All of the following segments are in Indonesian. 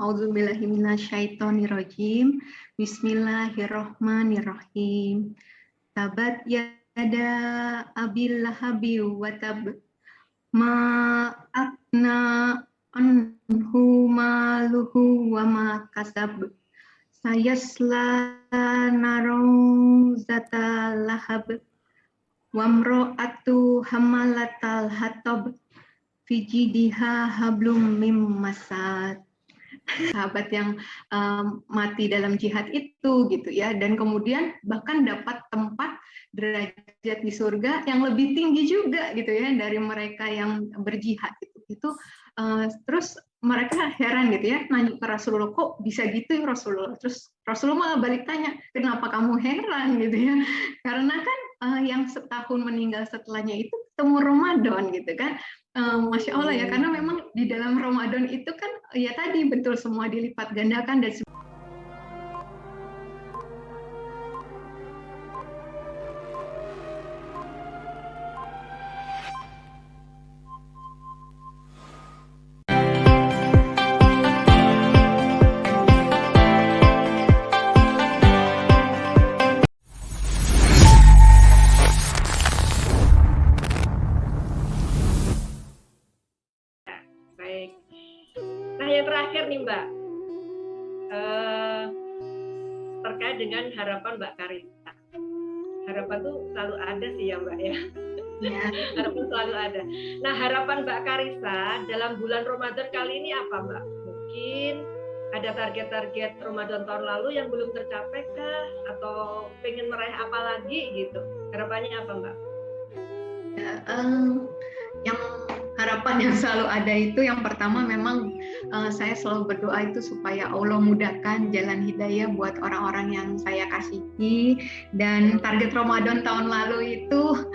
A'udzubillahi minasyaitonirrajim. Bismillahirrahmanirrahim. Tabat yada abil lahabi wa tab. Ma akna anhu maluhu wa ma kasab. Sayasla narong zata lahab. Wamro'atu hamalatal hatab. Fijidiha hablum mim masad. Sahabat yang mati dalam jihad itu gitu ya, dan kemudian bahkan dapat tempat derajat di surga yang lebih tinggi juga gitu ya dari mereka yang berjihad itu terus mereka heran gitu ya, nanya ke Rasulullah, kok bisa gitu ya Rasulullah? Terus Rasulullah malah balik tanya, kenapa kamu heran gitu ya, karena kan yang setahun meninggal setelahnya itu ketemu Ramadan gitu kan. Masya Allah ya, karena memang di dalam Ramadan itu kan ya tadi betul semua dilipat gandakan dan terkait dengan harapan Mbak Karisa. Harapan tuh selalu ada sih ya Mbak ya. Harapan selalu ada. Nah, harapan Mbak Karisa dalam bulan Ramadan kali ini apa Mbak? Mungkin ada target-target Ramadan tahun lalu yang belum tercapai kah? Atau pengen meraih apa lagi gitu? Harapannya apa Mbak? Yang harapan yang selalu ada itu yang pertama memang saya selalu berdoa itu supaya Allah mudahkan jalan hidayah buat orang-orang yang saya kasihi, dan target Ramadan tahun lalu itu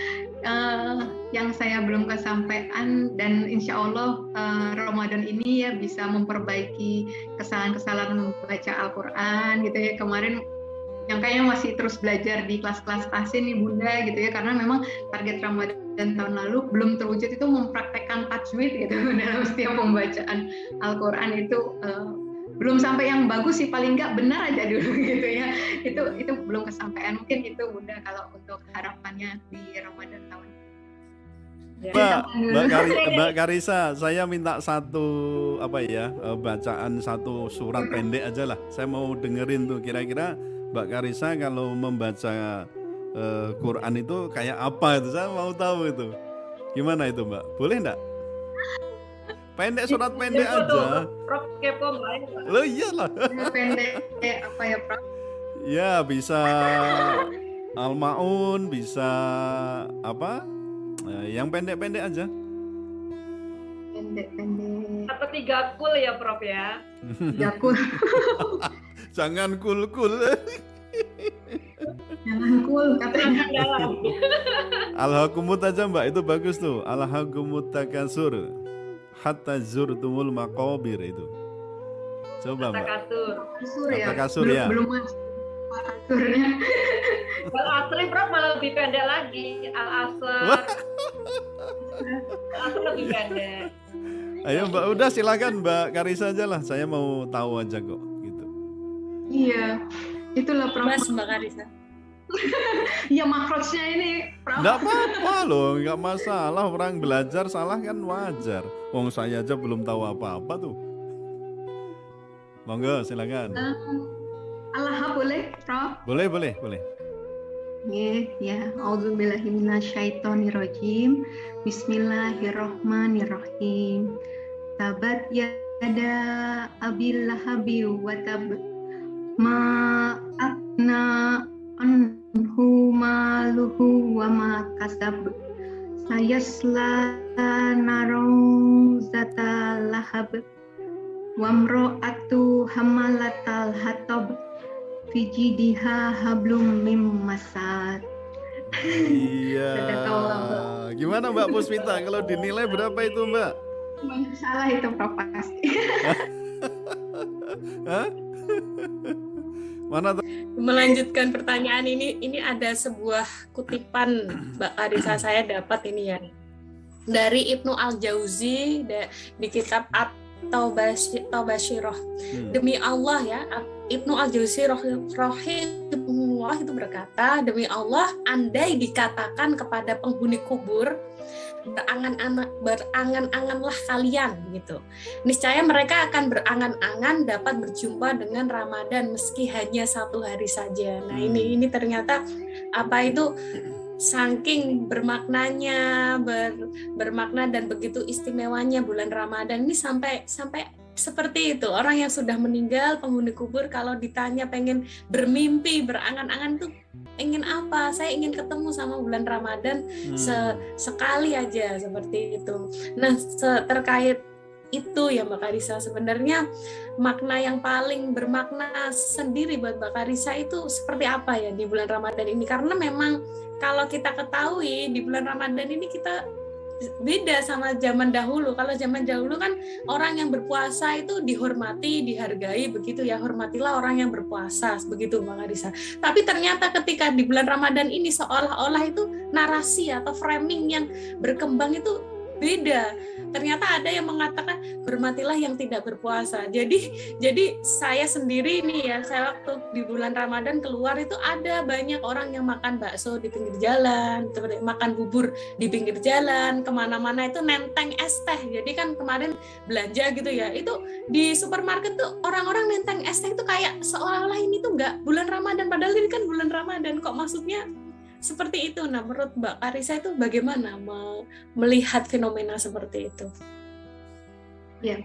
yang saya belum kesampaian, dan insya Allah Ramadan ini ya bisa memperbaiki kesalahan-kesalahan membaca Al-Quran gitu ya. Kemarin yang kayaknya masih terus belajar di kelas-kelas tahsin nih Bunda gitu ya, karena memang target Ramadan tahun lalu belum terwujud itu mempraktekkan tajwid gitu dalam setiap pembacaan Al-Quran itu belum sampai yang bagus sih, paling nggak benar aja dulu gitu ya, itu belum kesampaian. Mungkin itu Bunda kalau untuk harapannya di Ramadan tahun ini. Mbak Karisa, saya minta satu bacaan satu surat pendek aja lah. Saya mau dengerin tuh kira-kira Mbak Karisa kalau membaca Quran itu kayak apa itu, saya mau tahu itu. Gimana itu Mbak? Boleh enggak? Pendek, surat pendek aja. Prof kepo Mbak. Loh iyalah. Pendek apa ya Prof? Ya bisa Al-Ma'un, bisa apa? Yang pendek-pendek aja. Pendek-pendek. Atau 3 kul ya Prof ya? 3 kul. Jangan kul-kul. Jangan kul katanya. Al-Hakumut aja Mbak, itu bagus tuh. Al-Hakumut takasur hatta zurtumul maqabir itu. Coba Mbak. Takasur ya. Belum masuk takasurnya. Al-Asri Prof malah lebih pendek lagi. Al-Asr. Al-Asr lebih pendek. Ayo Mbak, udah silakan Mbak Karisa aja lah. Saya mau tahu aja kok gitu. Iya. Itulah Prof. Mas Mbak Karisa. Ya makrosnya ini Prof. Nggak apa-apa loh, nggak masalah. Orang belajar salah kan wajar. Wong saya aja belum tahu apa-apa tuh. Monggo silakan. Allah boleh Prof? Boleh. Ya, A'udzubillahi minasyaitonirrajim. Bismillahirrahmanirrahim. Tabat yada abil lahabi wa tab. Ma akna anhu maluhu wa ma kasab. Sayasla narong zata lahab. Wamro'atu hamalatal hatab. Fijidiha hablum mim masad. Iya. Gimana Mbak Puspita? Kalau dinilai berapa itu Mbak? Salah itu Prof pasti. Hah? Mana Melanjutkan pertanyaan ini ada sebuah kutipan Mbak Karisa saya dapat ini ya. Dari Ibnu Al-Jauzi di kitab Taubashirah. Demi Allah ya, Ibnu Al-Jauzi rahimahullah itu berkata, demi Allah, andai dikatakan kepada penghuni kubur, berangan-anganlah kalian gitu. Niscaya mereka akan berangan-angan dapat berjumpa dengan Ramadan meski hanya 1 hari saja. Nah, ini ternyata apa itu saking bermaknanya, bermakna dan begitu istimewanya bulan Ramadan ini sampai seperti itu. Orang yang sudah meninggal, penghuni kubur, kalau ditanya pengen bermimpi, berangan-angan tuh ingin apa? Saya ingin ketemu sama bulan Ramadan sekali aja, seperti itu. Nah, terkait itu ya Mbak Karissa, sebenarnya makna yang paling bermakna sendiri buat Mbak Karissa itu seperti apa ya di bulan Ramadan ini? Karena memang kalau kita ketahui di bulan Ramadan ini kita beda sama zaman dahulu. Kalau zaman dahulu kan orang yang berpuasa itu dihormati, dihargai, begitu ya, hormatilah orang yang berpuasa, begitu Mbak Karissa. Tapi ternyata ketika di bulan Ramadan ini seolah-olah itu narasi atau framing yang berkembang itu beda. Ternyata ada yang mengatakan hormatilah yang tidak berpuasa. Jadi saya sendiri nih ya, saya waktu di bulan Ramadan keluar itu ada banyak orang yang makan bakso di pinggir jalan, makan bubur di pinggir jalan, kemana-mana itu nenteng es teh. Jadi kan kemarin belanja gitu ya, itu di supermarket tuh orang-orang nenteng es teh itu kayak seolah-olah ini tuh nggak bulan Ramadan, padahal ini kan bulan Ramadan, kok maksudnya seperti itu. Nah, menurut Mbak Karissa itu bagaimana melihat fenomena seperti itu? Ya,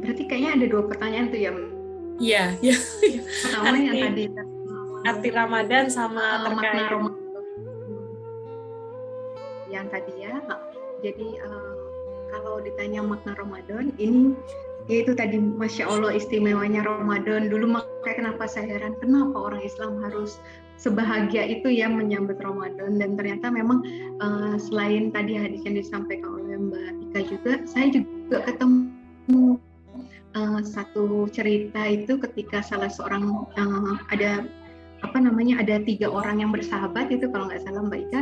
berarti kayaknya ada 2 pertanyaan tuh ya. Iya. Pertama yang tadi arti Ramadan sama terkait Ramadan. Yang tadi ya. Jadi kalau ditanya makna Ramadan, ini yaitu tadi Masya Allah istimewanya Ramadan. Dulu makanya kenapa saya heran, kenapa orang Islam harus sebahagia itu ya menyambut Ramadan. Dan ternyata memang selain tadi hadis yang disampaikan oleh Mbak Ika juga, saya juga ketemu satu cerita itu ketika salah seorang ada 3 orang yang bersahabat itu, kalau nggak salah Mbak Ika,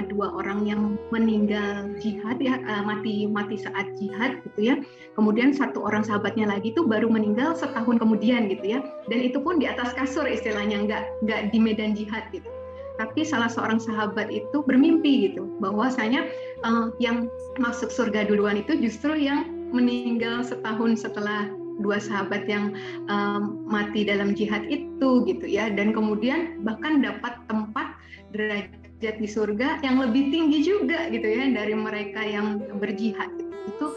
2 orang yang meninggal jihad ya, mati saat jihad gitu ya. Kemudian 1 orang sahabatnya lagi tuh baru meninggal setahun kemudian gitu ya. Dan itu pun di atas kasur istilahnya, nggak di medan jihad gitu. Tapi salah seorang sahabat itu bermimpi gitu, bahwasanya yang masuk surga duluan itu justru yang meninggal setahun setelah 2 sahabat yang mati dalam jihad itu gitu ya. Dan kemudian bahkan dapat tempat derajat di surga yang lebih tinggi juga gitu ya dari mereka yang berjihad gitu. Itu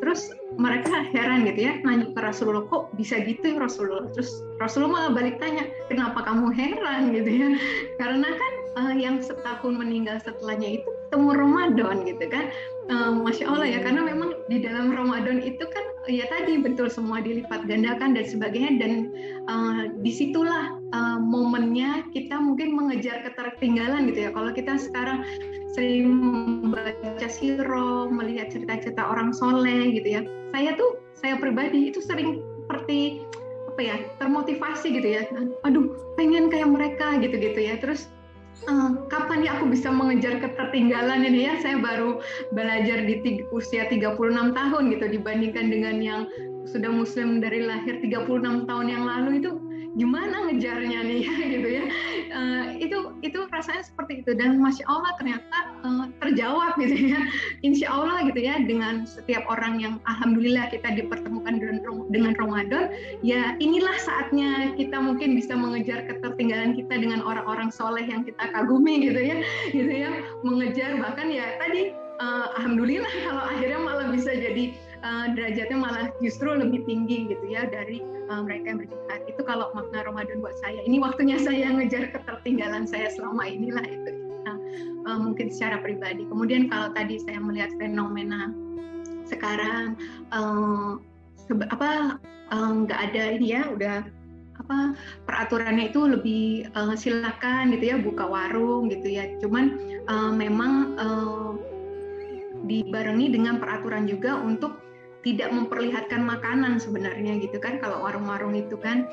terus mereka heran gitu ya, nanya ke Rasulullah, kok bisa gitu ya Rasulullah? Terus Rasulullah malah balik tanya, kenapa kamu heran gitu ya? Karena kan yang setahun meninggal setelahnya itu ketemu Ramadan gitu kan. Masya Allah ya, karena memang di dalam Ramadan itu kan ya tadi betul semua dilipat gandakan dan sebagainya. Dan disitulah momennya kita mungkin mengejar ketertinggalan gitu ya. Kalau kita sekarang sering membaca sirah, melihat cerita-cerita orang soleh gitu ya, saya pribadi itu sering seperti termotivasi gitu ya, aduh pengen kayak mereka gitu ya. Terus kapan ya aku bisa mengejar ketertinggalan ini ya, saya baru belajar di usia 36 tahun gitu, dibandingkan dengan yang sudah muslim dari lahir 36 tahun yang lalu, itu gimana ngejarnya nih ya gitu ya. Itu rasanya seperti itu. Dan Masya Allah ternyata terjawab gitu ya, Insya Allah gitu ya, dengan setiap orang yang alhamdulillah kita dipertemukan dengan Ramadan. Ya inilah saatnya kita mungkin bisa mengejar ketertinggalan kita dengan orang-orang soleh yang kita kagumi gitu ya, mengejar. Bahkan ya tadi alhamdulillah kalau akhirnya malah bisa jadi derajatnya malah justru lebih tinggi gitu ya dari mereka yang berjihad. Itu kalau makna Ramadan buat saya. Ini waktunya saya ngejar ketertinggalan saya selama inilah itu. Mungkin secara pribadi. Kemudian kalau tadi saya melihat fenomena sekarang nggak ada ini ya, udah peraturannya itu lebih silakan gitu ya buka warung gitu ya. Cuman memang dibarengi dengan peraturan juga untuk tidak memperlihatkan makanan sebenarnya gitu kan. Kalau warung-warung itu kan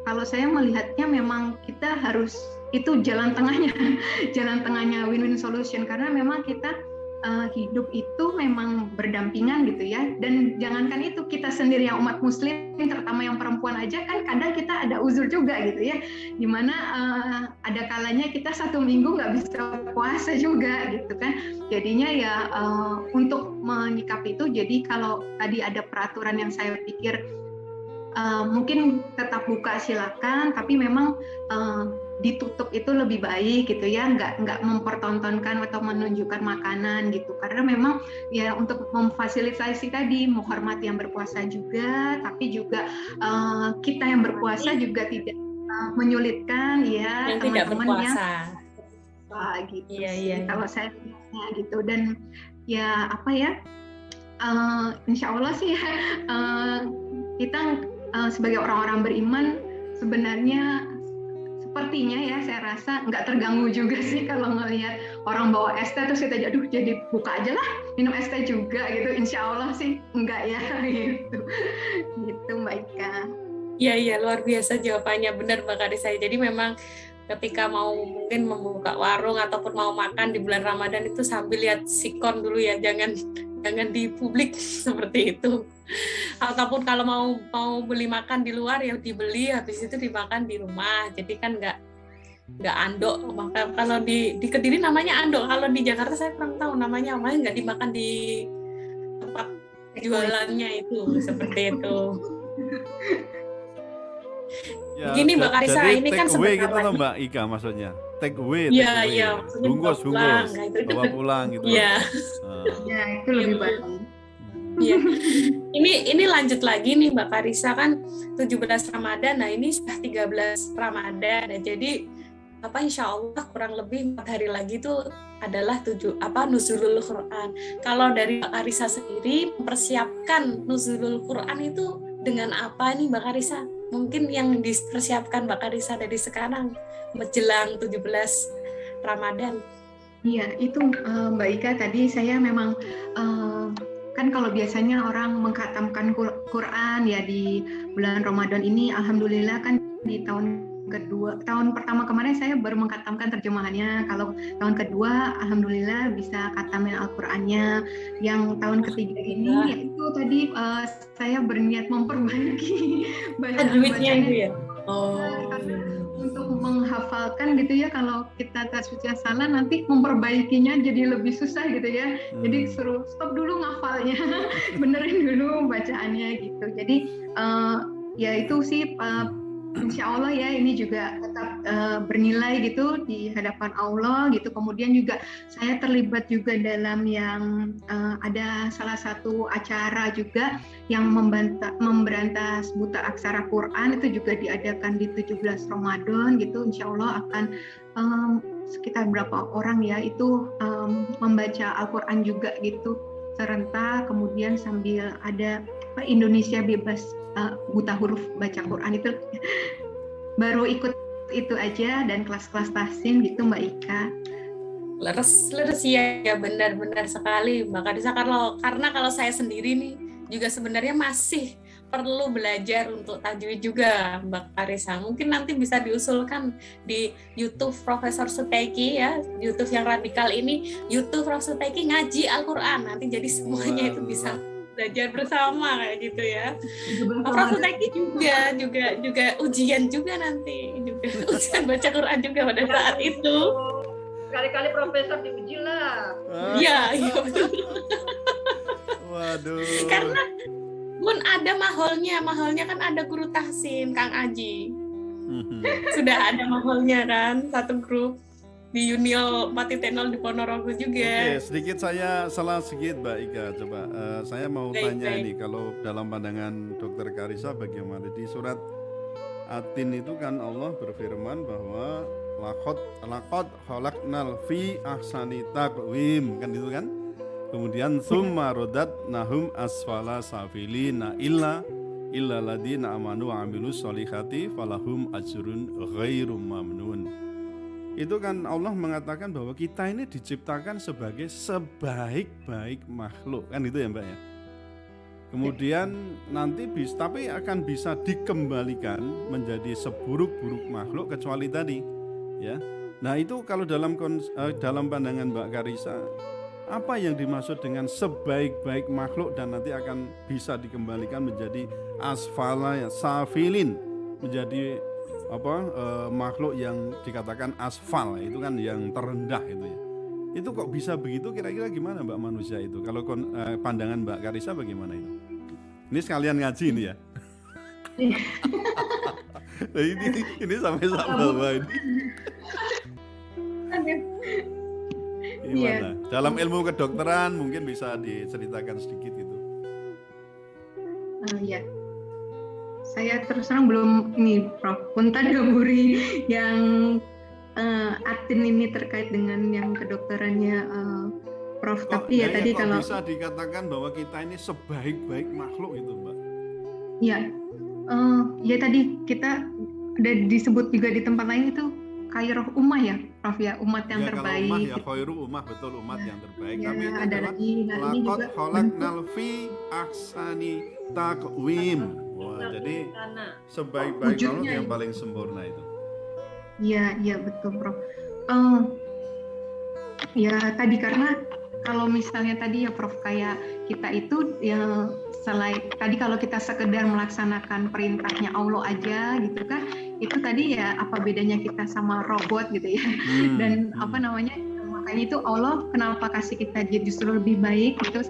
kalau saya melihatnya memang kita harus, itu jalan tengahnya win-win solution, karena memang kita hidup itu memang berdampingan gitu ya. Dan jangankan itu, kita sendiri yang umat muslim, terutama yang perempuan aja kan kadang kita ada uzur juga gitu ya, dimana ada kalanya kita 1 minggu nggak bisa puasa juga gitu kan. Jadinya ya untuk menyikapi itu, jadi kalau tadi ada peraturan yang saya pikir mungkin tetap buka silakan, tapi memang ditutup itu lebih baik gitu ya, nggak mempertontonkan atau menunjukkan makanan gitu, karena memang ya untuk memfasilitasi tadi, menghormati yang berpuasa juga, tapi juga kita yang berpuasa juga tidak menyulikan ya teman-teman yang gitu sih. Kalau saya lihatnya gitu, dan ya apa ya, insya Allah sih ya, kita sebagai orang-orang beriman sebenarnya sepertinya ya, saya rasa nggak terganggu juga sih kalau ngelihat orang bawa es teh terus kita jadi buka aja lah, minum es teh juga gitu. Insya Allah sih enggak ya gitu Mbak Ika. Iya, luar biasa jawabannya, benar Mbak Karissa. Jadi memang ketika mau mungkin membuka warung ataupun mau makan di bulan Ramadan itu sambil lihat sikon dulu ya, jangan di publik seperti itu. Ataupun kalau mau beli makan di luar ya dibeli, habis itu dimakan di rumah. Jadi kan nggak andok. Maka kalau di Kediri namanya andok, kalau di Jakarta saya kurang tahu namanya apa, nggak dimakan di tempat jualannya itu seperti itu. Ya, gini Mbak Karissa, ini kan sebentar gitu loh Mbak Ika, maksudnya take away, bungkus bawa pulang gitu. Iya. Ya itu lebih baik. Iya. Ini lanjut lagi nih Mbak Karissa, kan 17 Ramadan. Nah, ini sudah 13 Ramadan. Nah, jadi insya Allah kurang lebih 4 hari lagi itu adalah nuzulul Quran. Kalau dari Mbak Karissa sendiri mempersiapkan nuzulul Quran itu dengan apa nih Mbak Karissa? Mungkin yang dipersiapkan Mbak Karissa dari sekarang menjelang 17 Ramadan. Iya, itu Mbak Ika, tadi saya memang kan kalau biasanya orang mengkhatamkan Quran ya di bulan Ramadan ini, alhamdulillah kan di tahun pertama kemarin saya baru mengkhatamkan terjemahannya. Kalau tahun kedua alhamdulillah bisa khatamin Al-Qur'annya. Yang tahun ketiga ini itu tadi saya berniat memperbaiki bacaan-bacaan itu ya. Untuk menghafalkan gitu ya, kalau kita tajwidnya salah nanti memperbaikinya jadi lebih susah gitu ya. Jadi suruh stop dulu ngafalnya, benerin dulu bacaannya gitu. Jadi ya itu sih insya Allah ya, ini juga tetap bernilai gitu di hadapan Allah gitu. Kemudian juga saya terlibat juga dalam yang ada salah satu acara juga yang memberantas buta aksara Quran, itu juga diadakan di 17 Ramadan gitu. Insya Allah akan sekitar berapa orang ya itu membaca Al-Quran juga gitu serentak. Kemudian sambil ada Indonesia bebas buta huruf baca Quran, itu baru ikut itu aja, dan kelas-kelas tahsin gitu Mbak Ika. Leres ya, benar-benar sekali Mbak Karissa. Karena kalau saya sendiri nih juga sebenarnya masih perlu belajar untuk tajwid juga Mbak Karissa. Mungkin nanti bisa diusulkan di YouTube Profesor Suteki ya, YouTube yang radikal ini, YouTube Profesor Suteki ngaji Al-Quran. Nanti jadi semuanya itu bisa belajar bersama kayak gitu ya. Prof Suteki juga ujian juga nanti, juga ujian baca Quran juga pada saat itu. Kali-kali profesor diuji lah. Iya betul. Waduh. Karena pun ada maholnya kan ada guru tahsin, Kang Aji. Sudah ada maholnya kan, satu grup di Unil Pati Tenol di Ponorogo juga. Oke, sedikit saya salah sedikit Mbak Ika, coba saya mau tanya ini, kalau dalam pandangan Dr. Karissa bagaimana di surat At-Tin itu kan Allah berfirman bahwa laqad khalaqnal fi ahsani taqwim, kan itu kan. Kemudian summa radatnahum asfala safilina illa ladina amanu wa amilus solihati falahum ajrun ghairum mamnun. Itu kan Allah mengatakan bahwa kita ini diciptakan sebagai sebaik-baik makhluk, kan itu ya Mbak ya. Kemudian nanti tapi akan bisa dikembalikan menjadi seburuk-buruk makhluk kecuali tadi ya. Nah itu kalau dalam pandangan Mbak Karissa, apa yang dimaksud dengan sebaik-baik makhluk dan nanti akan bisa dikembalikan menjadi asfala safilin, menjadi makhluk yang dikatakan asfal, itu kan yang terendah itu ya. Itu kok bisa begitu, kira-kira gimana Mbak manusia itu? Kalau pandangan Mbak Karissa bagaimana itu? Ini sekalian ngaji ini ya. Nah, ini sampai bawah ini. Gimana? Dalam ilmu kedokteran mungkin bisa diceritakan sedikit itu. Ya, saya terus terang belum ini Prof. Punten Gaburi yang admin ini terkait dengan yang kedokterannya Prof. Tapi ya tadi kalau bisa dikatakan bahwa kita ini sebaik-baik makhluk itu, Mbak. Ya, ya tadi kita udah disebut juga di tempat lain itu khairuh ummah ya, Prof ya, umat yang terbaik. Kalau ummah ya khairuh ummah, betul, umat yang terbaik. Ya, tapi itu ada lagi ini juga khalaqnal fi ahsani taqwim. Wah, jadi sebaik-baik makhluk yang paling sempurna itu. Iya, iya betul, Prof. Ya tadi karena kalau misalnya tadi ya Prof, kayak kita itu ya selain tadi kalau kita sekedar melaksanakan perintahnya Allah aja gitu kan, itu tadi ya apa bedanya kita sama robot gitu ya. Dan makanya itu Allah kenapa kasih kita justru lebih baik itu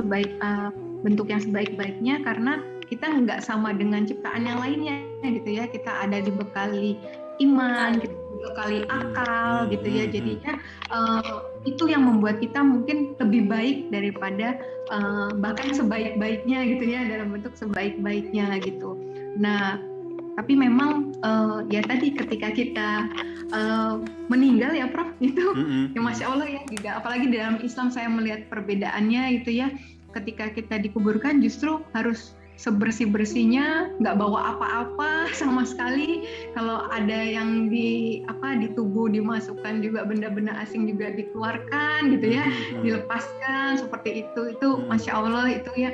bentuk yang sebaik-baiknya, karena kita nggak sama dengan ciptaan yang lainnya gitu ya. Kita ada dibekali iman, kita dibekali akal gitu ya. Jadinya itu yang membuat kita mungkin lebih baik daripada bahkan sebaik-baiknya gitu ya, dalam bentuk sebaik-baiknya gitu. Nah, tapi memang ya tadi ketika kita meninggal ya Prof itu ya Masya Allah ya juga, apalagi dalam Islam saya melihat perbedaannya itu ya, ketika kita dikuburkan justru harus sebersih-bersihnya, nggak bawa apa-apa sama sekali. Kalau ada yang di tubuh dimasukkan juga benda-benda asing juga dikeluarkan gitu ya, dilepaskan seperti itu Masya Allah itu ya.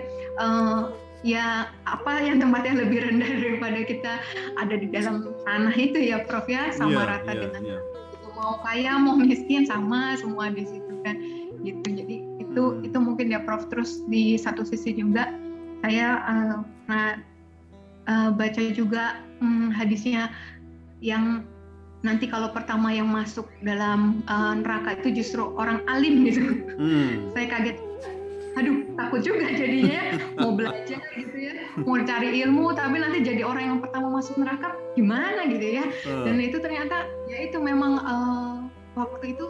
Ya yang tempatnya lebih rendah daripada kita ada di dalam tanah itu ya Prof ya, sama rata dengan mau kaya mau miskin sama semua di situ kan gitu. Jadi itu mungkin ya Prof. Terus di satu sisi juga saya baca juga hadisnya yang nanti kalau pertama yang masuk dalam neraka itu justru orang alim gitu. Saya kaget, aduh takut juga jadinya mau belajar gitu ya, mau cari ilmu tapi nanti jadi orang yang pertama masuk neraka gimana gitu ya. Dan itu ternyata ya itu memang waktu itu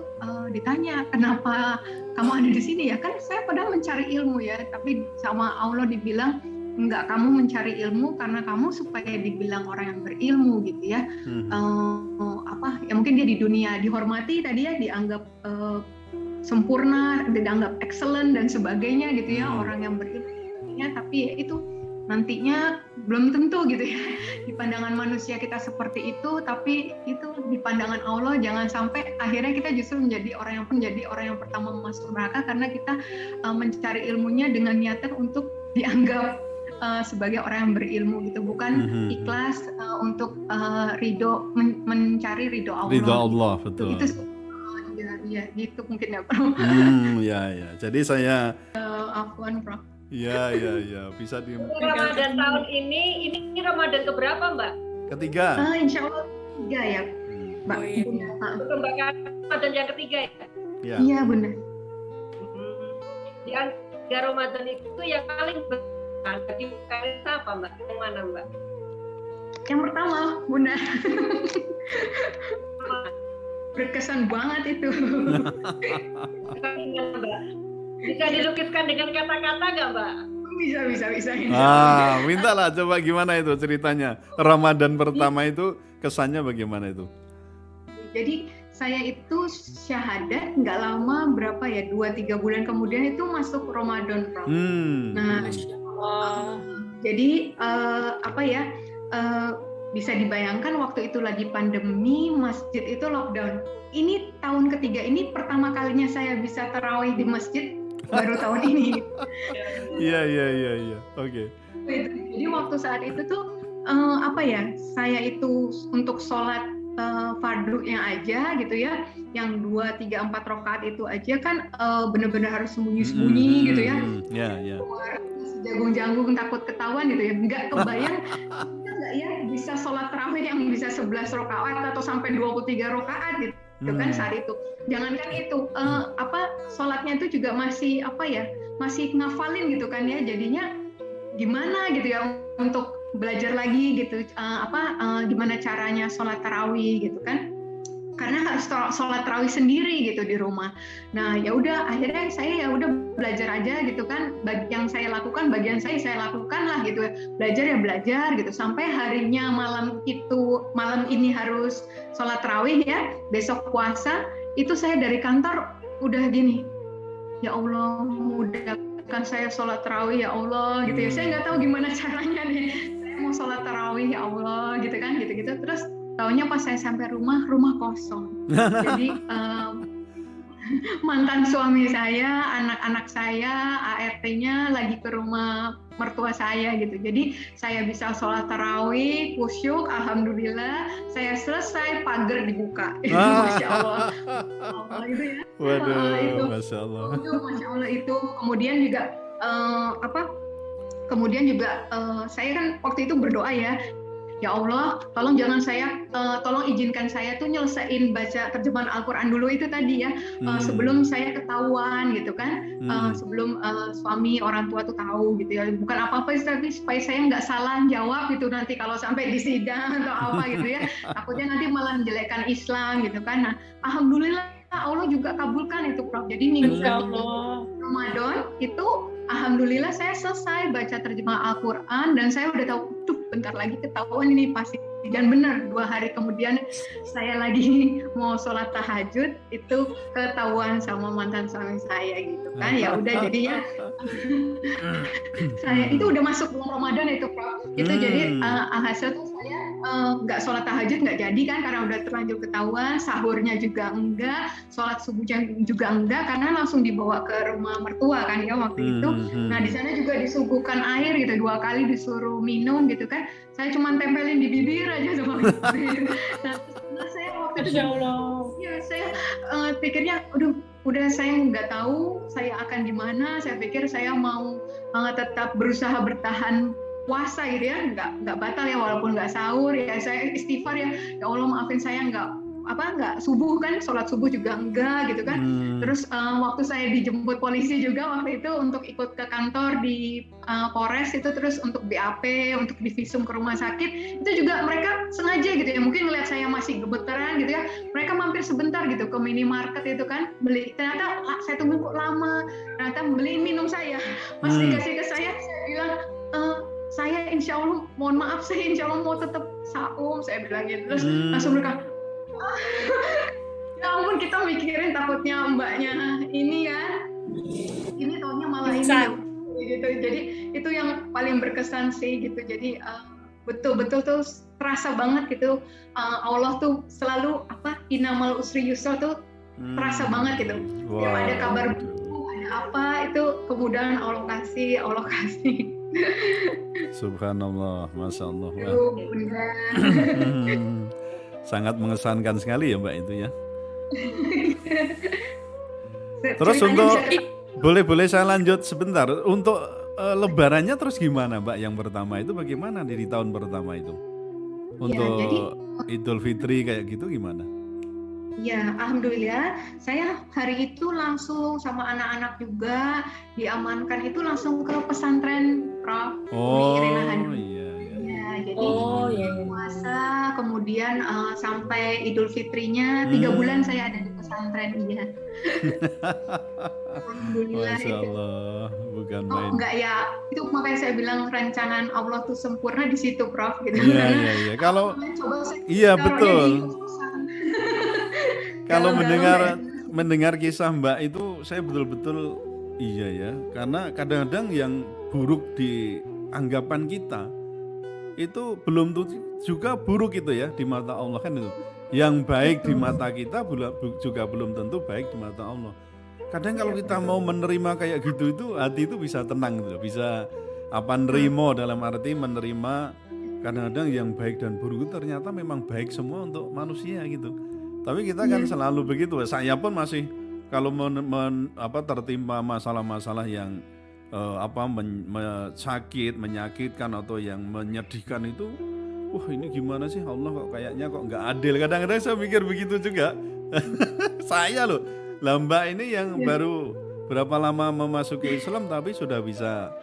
ditanya kenapa kamu ada di sini ya, kan saya padahal mencari ilmu ya, tapi sama Allah dibilang enggak, kamu mencari ilmu karena kamu supaya dibilang orang yang berilmu gitu ya. Ya mungkin dia di dunia dihormati tadi ya, dianggap sempurna, dianggap excellent dan sebagainya gitu ya, orang yang berilmu, tapi ya itu nantinya belum tentu gitu ya. Di pandangan manusia kita seperti itu, tapi itu di pandangan Allah jangan sampai akhirnya kita justru menjadi orang yang pertama masuk neraka karena kita mencari ilmunya dengan niatan untuk dianggap sebagai orang yang berilmu gitu, bukan ikhlas untuk mencari ridho Allah. Ridho Allah, betul. Itu ya gitu mungkin ya Prof. Ya. Jadi saya afwan Prof. Ya, bisa di Ramadan tahun ini Ramadan keberapa Mbak? Ketiga. Insya Allah 3 ya Mbak. Mbak Ramadan yang ketiga ya? Iya benar. Di antara Ramadan itu yang paling berkesan bagi Karissa apa Mbak? Yang mana Mbak? Yang pertama Bunda. Berkesan banget itu. Bisa dilukiskan dengan kata-kata nggak Mbak? Bisa. Mintalah coba gimana itu ceritanya. Ramadan pertama itu kesannya bagaimana itu? Jadi saya itu syahadat nggak lama, berapa ya, 2-3 bulan kemudian itu masuk Ramadan Prof. Nah, jadi bisa dibayangkan waktu itu lagi pandemi, masjid itu lockdown. Ini tahun ketiga, ini pertama kalinya saya bisa tarawih di masjid baru tahun ini. Iya. Oke. Jadi waktu saat itu tuh saya itu untuk sholat fardunya aja gitu ya, yang 2, 3, 4 rakaat itu aja kan benar-benar harus sembunyi-sembunyi gitu ya. Jagung-jagung takut ketahuan gitu ya. Nggak kebayang nggak ya bisa sholat tarawih yang bisa 11 rakaat atau sampai 23 rakaat gitu kan saat itu. Jangankan itu sholatnya itu juga masih masih ngafalin gitu kan ya. Jadinya gimana gitu ya untuk belajar lagi gitu gimana caranya sholat tarawih gitu kan, karena harus sholat tarawih sendiri gitu di rumah. Nah ya udah akhirnya saya ya udah belajar aja gitu kan, yang saya lakukan bagian saya lakukan lah gitu ya, belajar gitu sampai harinya malam ini harus sholat tarawih ya, besok puasa itu saya dari kantor udah gini, ya Allah mudahkan saya sholat tarawih ya Allah gitu ya. Saya nggak tahu gimana caranya nih, saya mau sholat tarawih ya Allah gitu kan, gitu terus taunya pas saya sampai rumah kosong. Jadi mantan suami saya, anak-anak saya, ART-nya lagi ke rumah mertua saya gitu. Jadi saya bisa sholat tarawih, kusyuk, alhamdulillah. Saya selesai, pagar dibuka. Masya Allah. Itu ya. Waduh, Masya Allah. Itu Masya Allah itu. Kemudian juga Kemudian juga saya kan waktu itu berdoa ya Allah, tolong tolong izinkan saya tuh nyelesain baca terjemahan Al-Quran dulu itu tadi ya, sebelum saya ketahuan gitu kan, sebelum suami orang tua tuh tahu gitu ya, bukan apa-apa tapi supaya saya nggak salah jawab gitu nanti kalau sampai di sidang atau apa gitu ya, takutnya nanti malah menjelekkan Islam gitu kan. Nah, alhamdulillah Allah juga kabulkan itu Prof. Jadi minggu Ramadan itu alhamdulillah saya selesai baca terjemah Al-Quran dan saya udah tahu bentar lagi ketahuan ini pasti, dan benar 2 hari kemudian saya lagi mau sholat tahajud itu ketahuan sama mantan suami saya gitu kan. Ya udah jadinya saya itu udah masuk bulan Ramadan itu Prof. Itu jadi hasil tuh saya nggak sholat tahajud nggak jadi kan karena udah terlanjur ketahuan, sahurnya juga enggak, sholat subuhnya juga enggak karena langsung dibawa ke rumah mertua kan ya waktu itu. Nah di sana juga disuguhkan air gitu, 2 kali disuruh minum gitu kan, saya cuma tempelin di bibir aja sama bibir. Nah saya waktu itu ya saya pikirnya udah saya nggak tahu saya akan di mana. Saya pikir saya mau tetap berusaha bertahan puasa gitu ya, nggak batal ya walaupun nggak sahur ya, saya istighfar ya Allah maafin saya nggak subuh kan, sholat subuh juga enggak gitu kan. Terus waktu saya dijemput polisi juga waktu itu untuk ikut ke kantor di Polres itu, terus untuk BAP, untuk divisum ke rumah sakit, itu juga mereka sengaja gitu ya, mungkin ngeliat saya masih gemeteran gitu ya, mereka mampir sebentar gitu ke minimarket itu kan, beli, ternyata saya tunggu kok lama, ternyata beliin minum saya, pas dikasih ke saya bilang, saya insya Allah, mohon maaf saya insya Allah mau tetap saum, saya bilang gitu. Terus langsung mereka, ya ampun kita mikirin takutnya mbaknya ini taunya malah ini gitu. Jadi itu yang paling berkesan sih gitu. Jadi betul-betul tuh terasa banget gitu, Allah tuh selalu inamal usri yusra tuh terasa banget gitu. Wow. Ada kabar ada apa itu kemudahan Allah kasih. Subhanallah, Masya Allah. Sangat mengesankan sekali ya Mbak itu ya. Terus untuk boleh saya lanjut sebentar untuk lebarannya terus gimana Mbak? Yang pertama itu bagaimana di tahun pertama itu? Untuk ya, jadi, Idul Fitri kayak gitu gimana? Ya, alhamdulillah saya hari itu langsung sama anak-anak juga diamankan itu langsung ke pesantren Prof. Iya. Jadi puasa kemudian sampai Idul Fitrinya 3 bulan saya ada di pesantren ya. Alhamdulillah. Masya Allah, bukan main. Enggak ya, itu makanya saya bilang rancangan Allah tuh sempurna di situ Prof. Gitu. Iya. Kalau betul. Kalau mendengar kisah Mbak itu saya betul-betul iya ya, karena kadang-kadang yang buruk di anggapan kita itu belum juga buruk itu ya di mata Allah kan itu. Yang baik di mata kita juga belum tentu baik di mata Allah. Kadang kalau kita mau menerima kayak gitu itu hati itu bisa tenang gitu, bisa nerimo dalam arti menerima kadang-kadang yang baik dan buruk itu ternyata memang baik semua untuk manusia gitu. Tapi kita kan selalu begitu. Saya pun masih kalau tertimpa masalah-masalah yang sakit, menyakitkan atau yang menyedihkan itu, wah ini gimana sih Allah kok kayaknya kok nggak adil. Kadang-kadang saya mikir begitu juga. Saya loh, Mbak ini yang baru berapa lama memasuki Islam tapi sudah bisa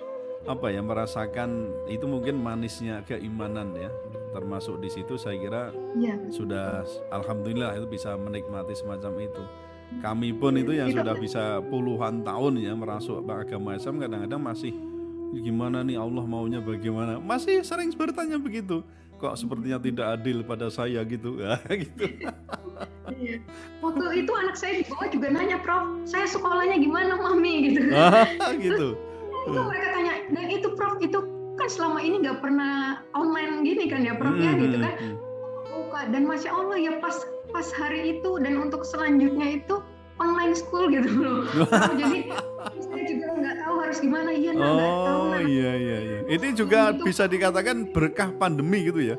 merasakan itu mungkin manisnya keimanan ya. Termasuk di situ saya kira sudah alhamdulillah itu bisa menikmati semacam itu. Kami pun itu yang sudah bisa puluhan tahun ya merasuk agama Islam kadang-kadang masih gimana nih Allah maunya bagaimana, masih sering bertanya begitu, kok sepertinya tidak adil pada saya gitu ya gitu. Waktu itu anak saya di bawah juga nanya, Prof, saya sekolahnya gimana Mami gitu. Gitu. Itu mereka tanya, dan itu Prof itu kan selama ini nggak pernah online gini kan ya Prof ya gitu kan. Dan Masya Allah ya pas hari itu dan untuk selanjutnya itu online school gitu loh. Jadi saya juga nggak tahu harus gimana. Iya, nggak tahu. Iya. Itu juga bisa dikatakan berkah pandemi gitu ya.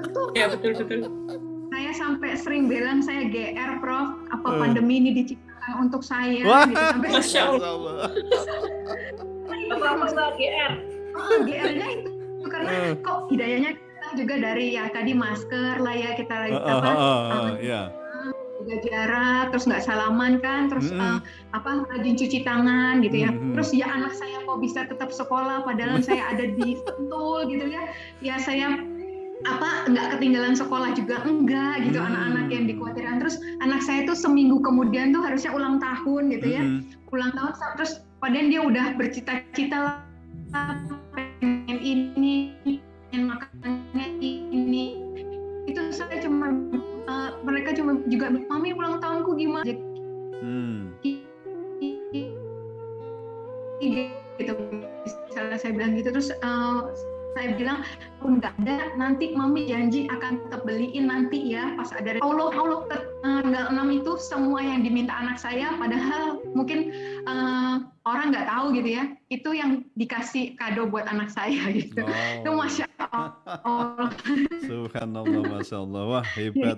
Betul. Ya betul. Saya sampai sering bilang saya GR Prof. Apa pandemi ini diciptakan untuk saya? Wah, gitu. Sampai Masya Allah. Apa GR? GR-nya itu karena kok hidayahnya juga dari ya tadi masker lah ya kita jaga jarak, terus nggak salaman kan, terus rajin cuci tangan gitu ya. Terus ya anak saya kok bisa tetap sekolah padahal saya ada di Sentul gitu ya. Ya saya nggak ketinggalan sekolah juga enggak gitu, anak-anak yang dikhawatirkan. Terus anak saya tuh seminggu kemudian tuh harusnya ulang tahun gitu ya. Ulang tahun terus padahal dia udah bercita-cita pengen ini, pengen makannya ini. Itu saya mereka cuma juga, Mami ulang tahunku gimana? Gitu. Misalnya saya bilang gitu, terus saya bilang pun nggak ada, nanti Mami janji akan tetap beliin nanti ya pas ada. Allah tanggal 6 itu semua yang diminta anak saya, padahal mungkin orang nggak tahu gitu ya, itu yang dikasih kado buat anak saya gitu. Itu Masya Allah. Subhanallah, Masya Allah. Wah hebat.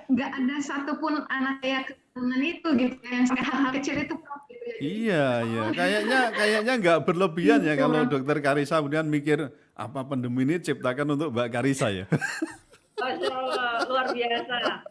Nggak ada satupun anak saya dengan itu gitu, yang hal-hal kecil itu gitu ya. Iya. Kayaknya nggak berlebihan ya kalau Dokter Karissa kemudian mikir apa pandemi ini ciptakan untuk Mbak Karissa ya. Masya Allah, luar biasa.